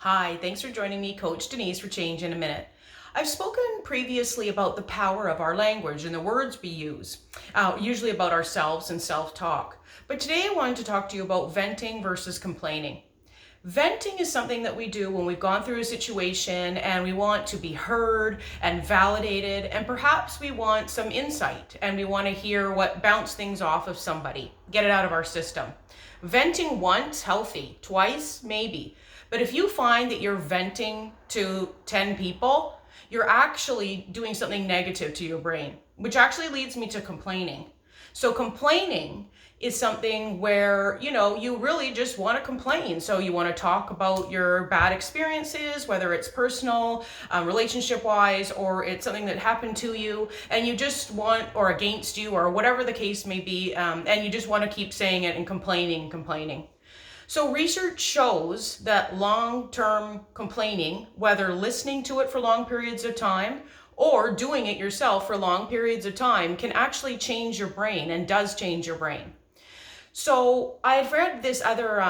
Hi, thanks for joining me, Coach Denise, for Change in a Minute. I've spoken previously about the power of our language and the words we use, usually about ourselves and self-talk. But today I wanted to talk to you about venting versus complaining. Venting is something that we do when we've gone through a situation and we want to be heard and validated, and perhaps we want some insight and we want to hear what bounce things off of somebody, get it out of our system. Venting once, healthy. Twice, maybe. But if you find that you're venting to 10 people, you're actually doing something negative to your brain, which actually leads me to complaining. So complaining is something where, you really just want to complain. So you want to talk about your bad experiences, whether it's personal, relationship wise, or it's something that happened to you and you just want, or against you, or whatever the case may be. And you just want to keep saying it and complaining. So research shows that long-term complaining, whether listening to it for long periods of time or doing it yourself for long periods of time, can actually change your brain and does change your brain. So I had read this other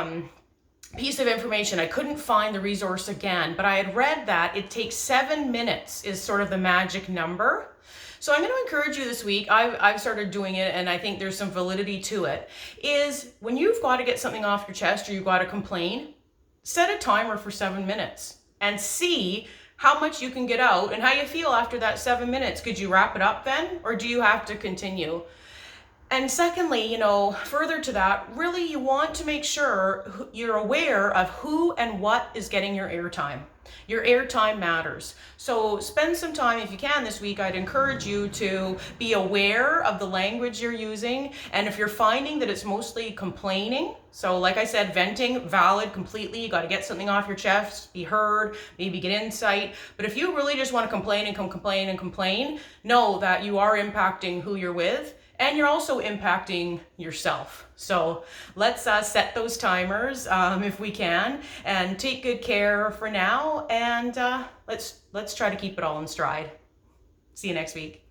piece of information. I couldn't find the resource again, but I had read that it takes 7 minutes is sort of the magic number. So I'm going to encourage you this week, I've started doing it and I think there's some validity to it, is when you've got to get something off your chest or you've got to complain, set a timer for 7 minutes and see how much you can get out and how you feel after that 7 minutes. Could you wrap it up then, or do you have to continue? And secondly, further to that, really you want to make sure you're aware of who and what is getting your airtime. Your airtime matters. So spend some time, if you can this week, I'd encourage you to be aware of the language you're using. And if you're finding that it's mostly complaining, so like I said, venting, valid completely, you got to get something off your chest, be heard, maybe get insight. But if you really just want to complain and complain, know that you are impacting who you're with. And you're also impacting yourself. So let's set those timers if we can, and take good care for now. And let's try to keep it all in stride. See you next week.